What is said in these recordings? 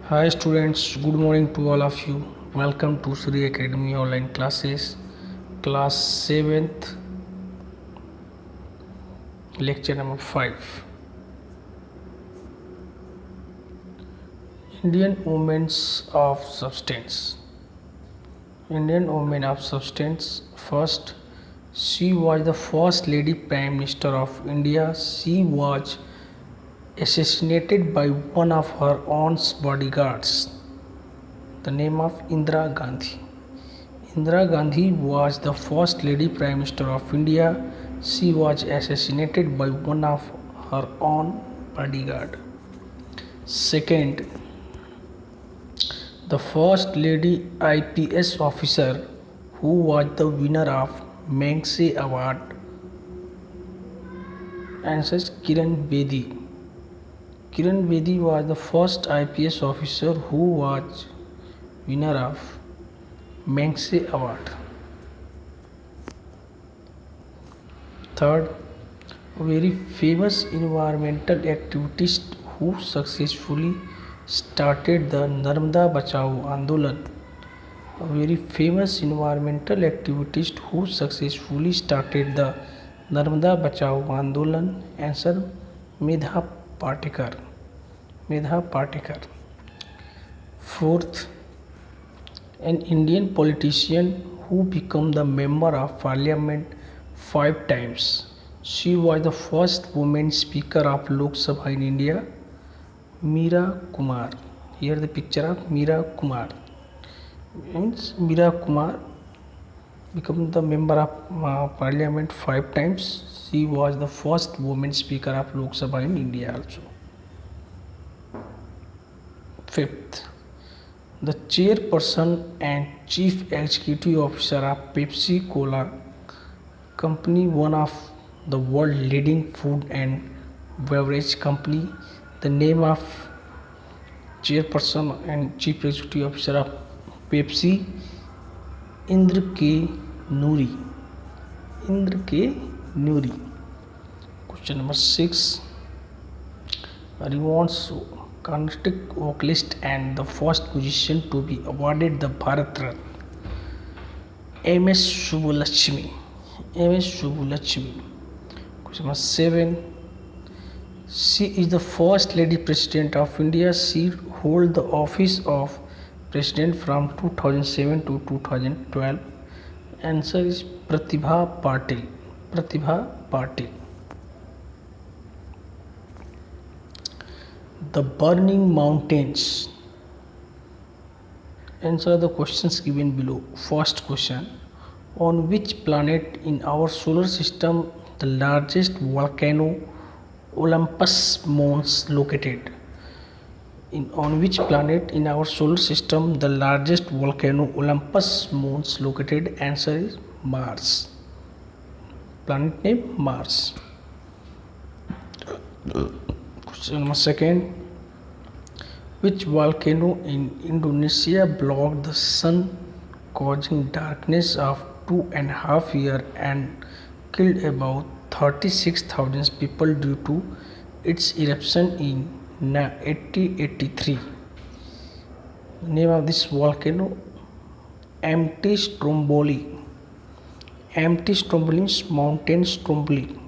Hi students, good morning to all of you. Welcome to Sri Academy online classes, class 7th, lecture number 5. Indian Women of Substance. Indian Women of Substance. First, she was the first lady Prime Minister of India. She was assassinated by one of her own bodyguards. The name of Indira Gandhi. Indira Gandhi was the first lady Prime Minister of India. She was assassinated by one of her own bodyguard. Second, the first lady IPS officer who was the winner of Magsaysay Award. Answer is Kiran Bedi. Kiran Bedi was the first IPS officer who was winner of Magsaysay Award. Third, a very famous environmental activist who successfully started the Narmada Bachao Andolan. A very famous environmental activist who successfully started the Narmada Bachao Andolan. Answer Medha Patekar. Medha Patekar. Fourth, an Indian politician who became the member of parliament 5 times. She was the first woman speaker of Lok Sabha in India, Meera Kumar. Here the picture of Meera Kumar. Means Meera Kumar became the member of parliament 5 times. She was the first woman speaker of Lok Sabha in India also. Fifth, the chairperson and chief executive officer of Pepsi Cola Company, one of the world leading food and beverage company. The name of chairperson and chief executive officer of Pepsi, Indra K. Noori. Indra K. Noori. Question number 6. Renowned Carnatic vocalist and the first musician to be awarded the Bharat Ratna, M.S. Subbulakshmi. M.S. Subbulakshmi. Question number 7. She is the first lady president of India. She held the office of president from 2007 to 2012. Answer is Pratibha Patil. Pratibha Patil. The burning mountains. Answer the questions given below. First question, on which planet in our solar system the largest volcano Olympus Mons located? On which planet in our solar system the largest volcano Olympus Mons located? Answer is Mars. Planet name Mars. Question number 2. Which volcano in Indonesia blocked the sun, causing darkness of 2.5 years and killed about 36,000 people due to its eruption in 1883? The name of this volcano, MT Stromboli. MT Stromboli means Mountain Stromboli.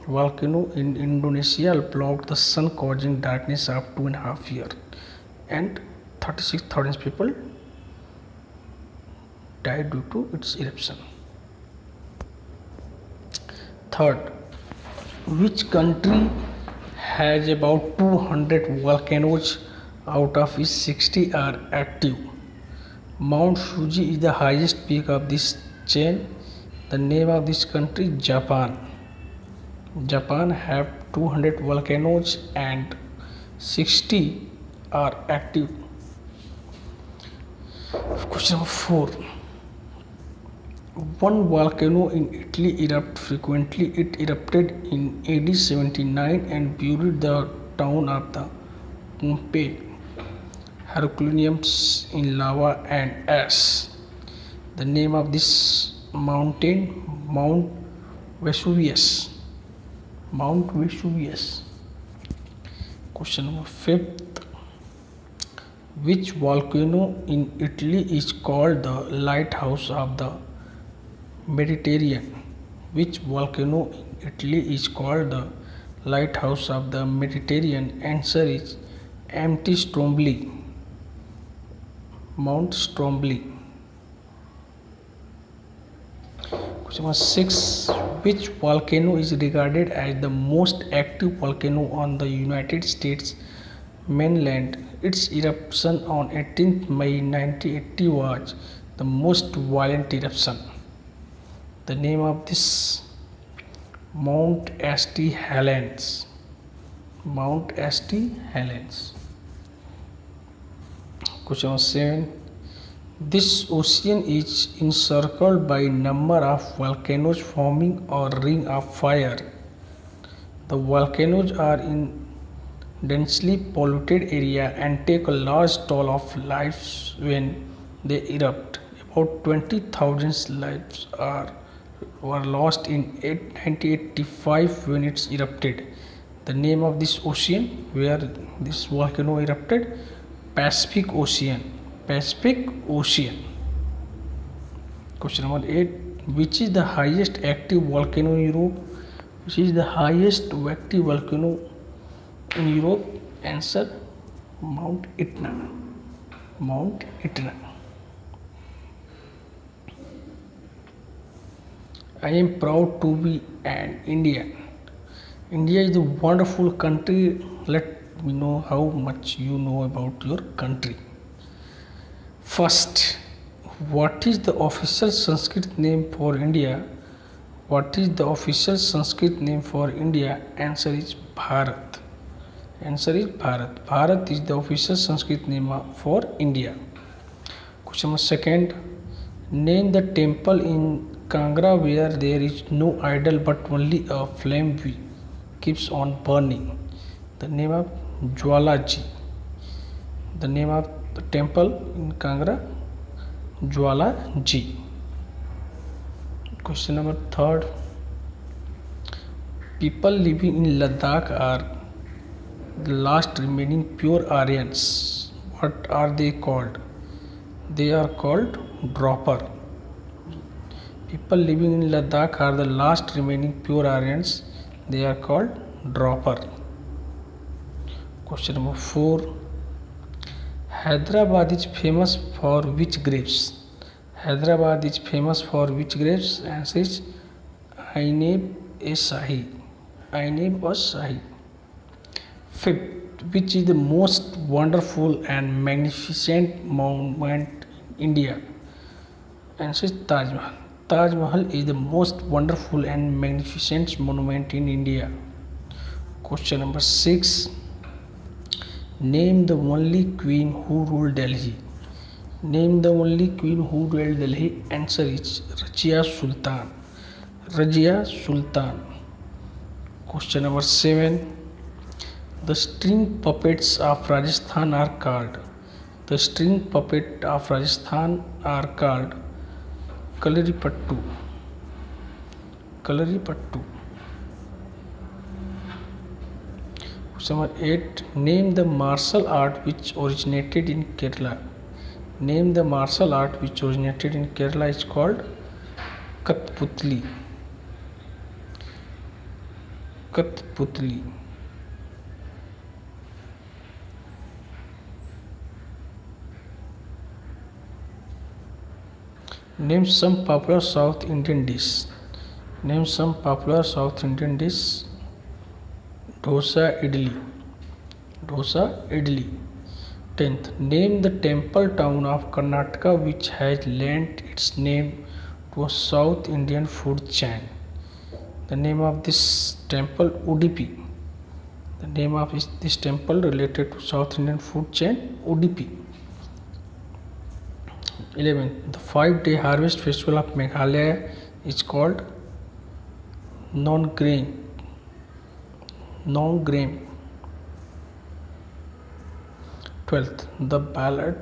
Volcano in Indonesia blocked the sun, causing darkness of 2.5 years and 36,000 people died due to its eruption. Third, which country has about 200 volcanoes out of which 60 are active? Mount Fuji is the highest peak of this chain. The name of this country, Japan. Japan have 200 volcanoes and 60 are active. Question number 4. One volcano in Italy erupted frequently. It erupted in AD 79 and buried the town of the Pompeii, Herculaneum in lava and ash. The name of this mountain, Mount Vesuvius. Mount Vesuvius. Question number 5. Which volcano in Italy is called the lighthouse of the Mediterranean? Which volcano in Italy is called the lighthouse of the Mediterranean? Answer is Monte Stromboli. Mount Stromboli. Question number 6. Which volcano is regarded as the most active volcano on the United States mainland? Its eruption on 18th May 1980 was the most violent eruption. The name of this Mount St. Helens. Mount St. Helens. Question number 7. This ocean is encircled by a number of volcanoes forming a ring of fire. The volcanoes are in densely polluted area and take a large toll of lives when they erupt. About 20,000 lives were lost in 1985 when it erupted. The name of this ocean where this volcano erupted, Pacific Ocean. Pacific Ocean. Question number 8. Which is the highest active volcano in Europe? Which is the highest active volcano in Europe? Answer Mount Etna. Mount Etna. I am proud to be an Indian. India is a wonderful country. Let me know how much you know about your country. First, what is the official Sanskrit name for India? What is the official Sanskrit name for India? Answer is Bharat. Answer is Bharat. Bharat is the official Sanskrit name for India. Question number 2. Name the temple in Kangra where there is no idol but only a flame keeps on burning. The name of Jwalaji. The name of the temple in Kangra, Jwalaji. Question number 3. People living in Ladakh are the last remaining pure Aryans. What are they called? They are called dropper. People living in Ladakh are the last remaining pure Aryans. They are called dropper. Question number 4. Hyderabad is famous for which grapes? Hyderabad is famous for which grapes? Answer is Ainab-e-Shahi. Ainab-e-Shahi. 5th. Which is the most wonderful and magnificent monument in India? Answer is Taj Mahal. Taj Mahal is the most wonderful and magnificent monument in India. Question number 6. Name the only queen who ruled Delhi. Name the only queen who ruled Delhi. Answer is Razia Sultan. Razia Sultan. Question number 7. The string puppets of Rajasthan are called. The string puppet of Rajasthan are called Kalaripattu. Kalaripattu. Question number 8. Name the martial art which originated in Kerala. Name the martial art which originated in Kerala is called Kathputli. Kathputli. Name some popular South Indian dish. Name some popular South Indian dish. Dosa Idli. Dosa Idli. 10th. Name the temple town of Karnataka which has lent its name to a South Indian food chain. The name of this temple Udupi. The name of this temple related to South Indian food chain Udupi. 11th. The 5-day harvest festival of Meghalaya is called Nongrain. 12th. The ballad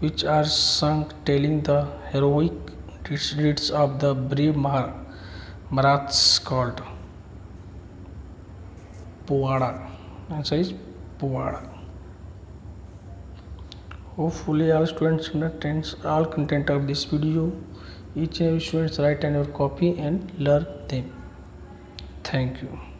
which are sung telling the heroic deeds of the brave Marathas called Puvada. Answer is Puvada. Hopefully all students understand all content of this video. Each and every students write on your copy and learn them. Thank you.